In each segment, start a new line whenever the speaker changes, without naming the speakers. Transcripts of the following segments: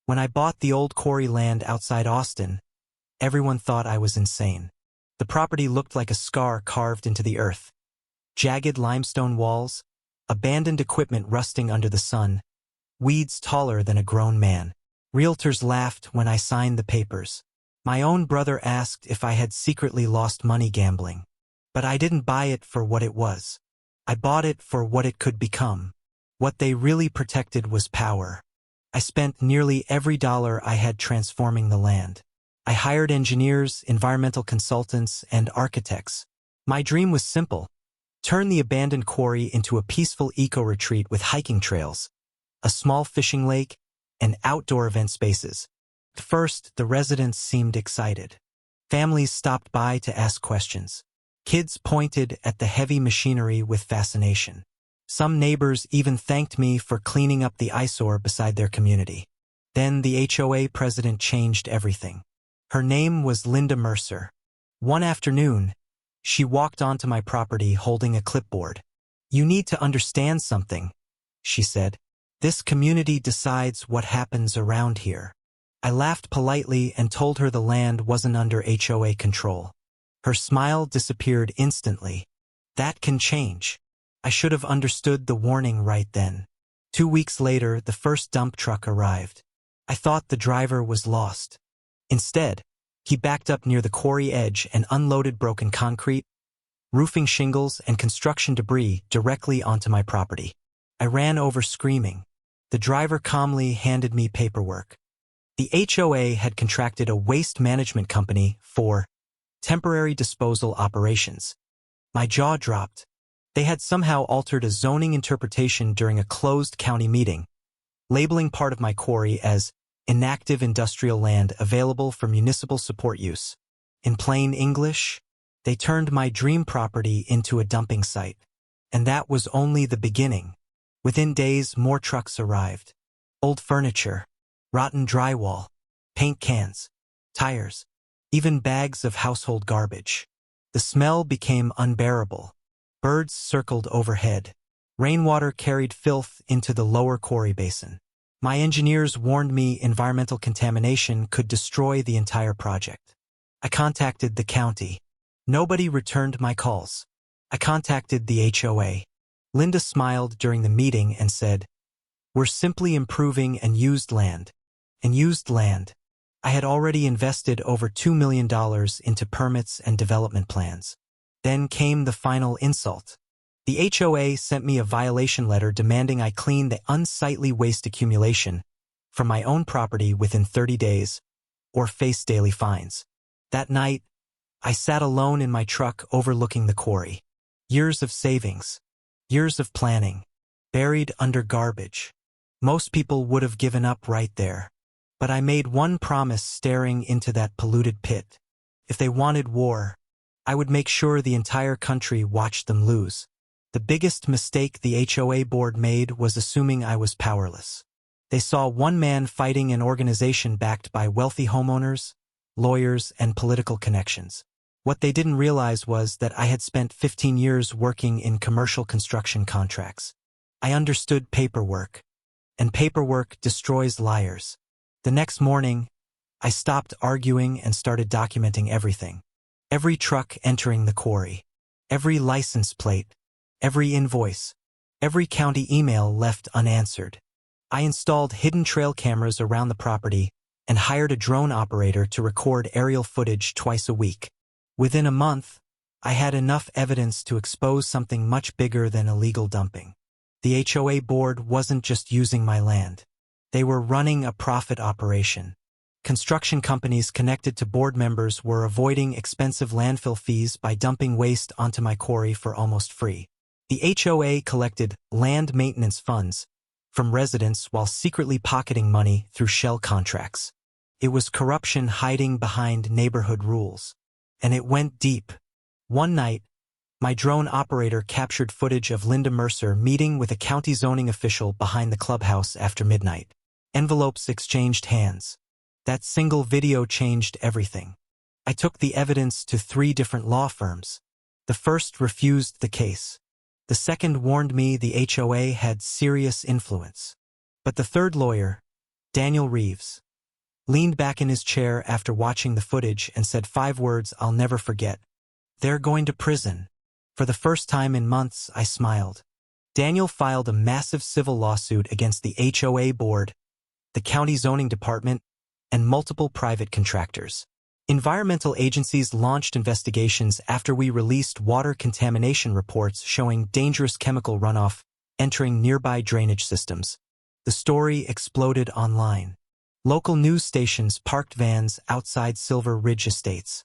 When I bought the old quarry land outside Austin, everyone thought I was insane. The property looked like a scar carved into the earth. Jagged limestone walls, abandoned equipment rusting under the sun, weeds taller than a grown man. Realtors laughed when I signed the papers. My own brother asked if I had secretly lost money gambling. But I didn't buy it for what it was. I bought it for what it could become. What they really protected was power. I spent nearly every dollar I had transforming the land. I hired engineers, environmental consultants, and architects. My dream was simple: turn the abandoned quarry into a peaceful eco-retreat with hiking trails, a small fishing lake, and outdoor event spaces. At first, the residents seemed excited. Families stopped by to ask questions. Kids pointed at the heavy machinery with fascination. Some neighbors even thanked me for cleaning up the eyesore beside their community. Then the HOA president changed everything. Her name was Linda Mercer. One afternoon, she walked onto my property holding a clipboard. "You need to understand something," she said. "This community decides what happens around here." I laughed politely and told her the land wasn't under HOA control. Her smile disappeared instantly. That can change. I should have understood the warning right then. 2 weeks later, the first dump truck arrived. I thought the driver was lost. Instead, he backed up near the quarry edge and unloaded broken concrete, roofing shingles, and construction debris directly onto my property. I ran over screaming. The driver calmly handed me paperwork. The HOA had contracted a waste management company for temporary disposal operations. My jaw dropped. They had somehow altered a zoning interpretation during a closed county meeting, labeling part of my quarry as inactive industrial land available for municipal support use. In plain English, they turned my dream property into a dumping site. And that was only the beginning. Within days, more trucks arrived. Old furniture, rotten drywall, paint cans, tires, even bags of household garbage. The smell became unbearable. Birds circled overhead. Rainwater carried filth into the lower quarry basin. My engineers warned me environmental contamination could destroy the entire project. I contacted the county. Nobody returned my calls. I contacted the HOA. Linda smiled during the meeting and said, "We're simply improving unused land." And used land. I had already invested over $2 million into permits and development plans. Then came the final insult. The HOA sent me a violation letter demanding I clean the unsightly waste accumulation from my own property within 30 days or face daily fines. That night, I sat alone in my truck overlooking the quarry. Years of savings, years of planning, buried under garbage. Most people would have given up right there. But I made one promise staring into that polluted pit. If they wanted war, I would make sure the entire country watched them lose. The biggest mistake the HOA board made was assuming I was powerless. They saw one man fighting an organization backed by wealthy homeowners, lawyers, and political connections. What they didn't realize was that I had spent 15 years working in commercial construction contracts. I understood paperwork, and paperwork destroys liars. The next morning, I stopped arguing and started documenting everything. Every truck entering the quarry, every license plate, every invoice, every county email left unanswered. I installed hidden trail cameras around the property and hired a drone operator to record aerial footage twice a week. Within a month, I had enough evidence to expose something much bigger than illegal dumping. The HOA board wasn't just using my land. They were running a profit operation. Construction companies connected to board members were avoiding expensive landfill fees by dumping waste onto my quarry for almost free. The HOA collected land maintenance funds from residents while secretly pocketing money through shell contracts. It was corruption hiding behind neighborhood rules. And it went deep. One night, my drone operator captured footage of Linda Mercer meeting with a county zoning official behind the clubhouse after midnight. Envelopes exchanged hands. That single video changed everything. I took the evidence to 3 different law firms. The first refused the case. The second warned me the HOA had serious influence. But the third lawyer, Daniel Reeves leaned back in his chair after watching the footage and said 5 words I'll never forget. "They're going to prison." For the first time in months, I smiled. Daniel filed a massive civil lawsuit against the HOA board, the county zoning department, and multiple private contractors. Environmental agencies launched investigations after we released water contamination reports showing dangerous chemical runoff entering nearby drainage systems. The story exploded online. Local news stations parked vans outside Silver Ridge Estates.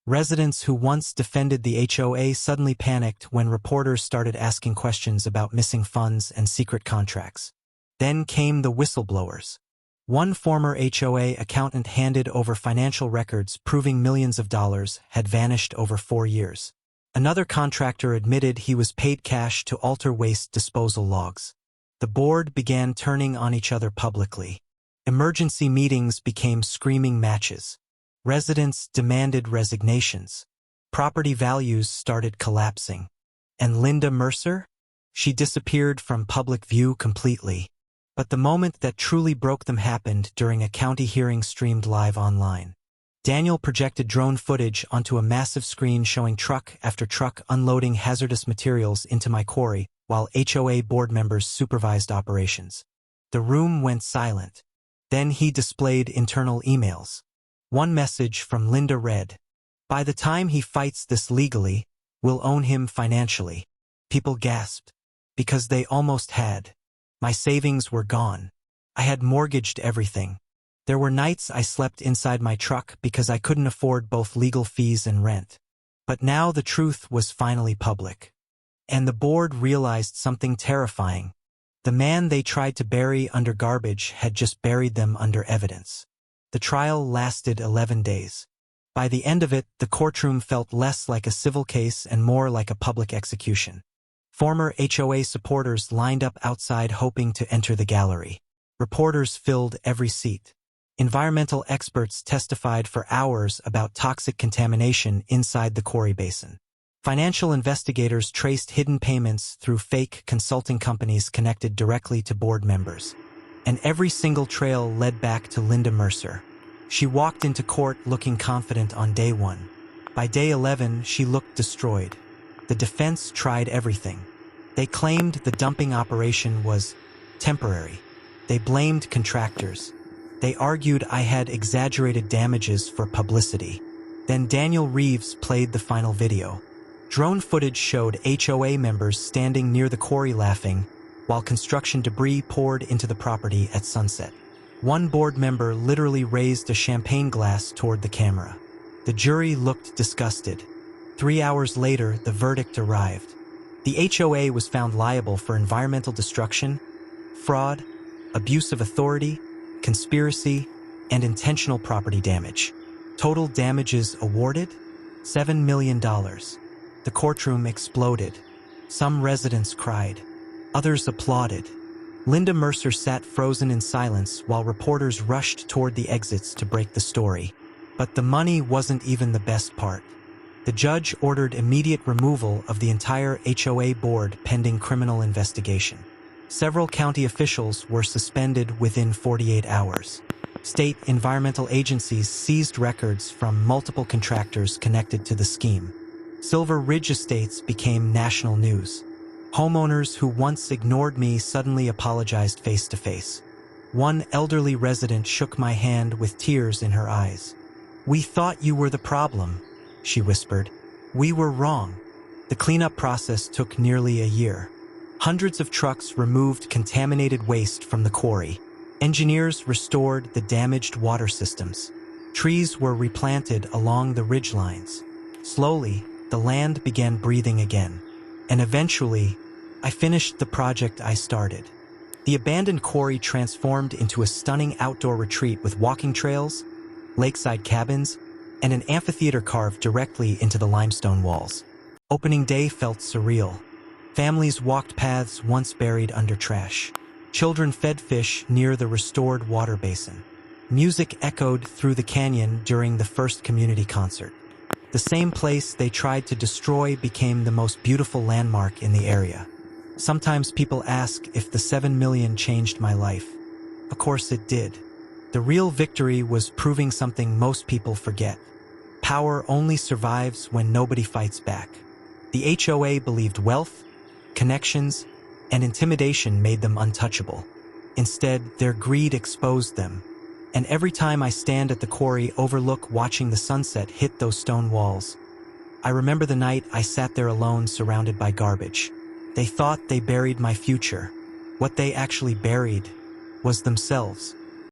Residents who once defended the HOA suddenly panicked when reporters started asking questions about missing funds and secret contracts. Then came the whistleblowers. One former HOA accountant handed over financial records proving millions of dollars had vanished over 4 years. Another contractor admitted he was paid cash to alter waste disposal logs. The board began turning on each other publicly. Emergency meetings became screaming matches. Residents demanded resignations. Property values started collapsing. And Linda Mercer? She disappeared from public view completely. But the moment that truly broke them happened during a county hearing streamed live online. Daniel projected drone footage onto a massive screen showing truck after truck unloading hazardous materials into my quarry while HOA board members supervised operations. The room went silent. Then he displayed internal emails. One message from Linda read, "By the time he fights this legally, we'll own him financially." People gasped, because they almost had. My savings were gone. I had mortgaged everything. There were nights I slept inside my truck because I couldn't afford both legal fees and rent. But now the truth was finally public. And the board realized something terrifying. The man they tried to bury under garbage had just buried them under evidence. The trial lasted 11 days. By the end of it, the courtroom felt less like a civil case and more like a public execution. Former HOA supporters lined up outside hoping to enter the gallery. Reporters filled every seat. Environmental experts testified for hours about toxic contamination inside the quarry basin. Financial investigators traced hidden payments through fake consulting companies connected directly to board members. And every single trail led back to Linda Mercer. She walked into court looking confident on day 1. By day 11, she looked destroyed. The defense tried everything. They claimed the dumping operation was temporary. They blamed contractors. They argued I had exaggerated damages for publicity. Then Daniel Reeves played the final video. Drone footage showed HOA members standing near the quarry laughing while construction debris poured into the property at sunset. One board member literally raised a champagne glass toward the camera. The jury looked disgusted. 3 hours later, the verdict arrived. The HOA was found liable for environmental destruction, fraud, abuse of authority, conspiracy, and intentional property damage. Total damages awarded? $7 million. The courtroom exploded. Some residents cried. Others applauded. Linda Mercer sat frozen in silence while reporters rushed toward the exits to break the story. But the money wasn't even the best part. The judge ordered immediate removal of the entire HOA board pending criminal investigation. Several county officials were suspended within 48 hours. State environmental agencies seized records from multiple contractors connected to the scheme. Silver Ridge Estates became national news. Homeowners who once ignored me suddenly apologized face to face. One elderly resident shook my hand with tears in her eyes. "We thought you were the problem," she whispered. "We were wrong." The cleanup process took nearly a year. Hundreds of trucks removed contaminated waste from the quarry. Engineers restored the damaged water systems. Trees were replanted along the ridgelines. Slowly, the land began breathing again. And eventually, I finished the project I started. The abandoned quarry transformed into a stunning outdoor retreat with walking trails, lakeside cabins, and an amphitheater carved directly into the limestone walls. Opening day felt surreal. Families walked paths once buried under trash. Children fed fish near the restored water basin. Music echoed through the canyon during the first community concert. The same place they tried to destroy became the most beautiful landmark in the area. Sometimes people ask if the $7 million changed my life. Of course it did. The real victory was proving something most people forget. Power only survives when nobody fights back. The HOA believed wealth, connections, and intimidation made them untouchable. Instead, their greed exposed them. And every time I stand at the quarry overlook watching the sunset hit those stone walls, I remember the night I sat there alone surrounded by garbage. They thought they buried my future. What they actually buried was themselves.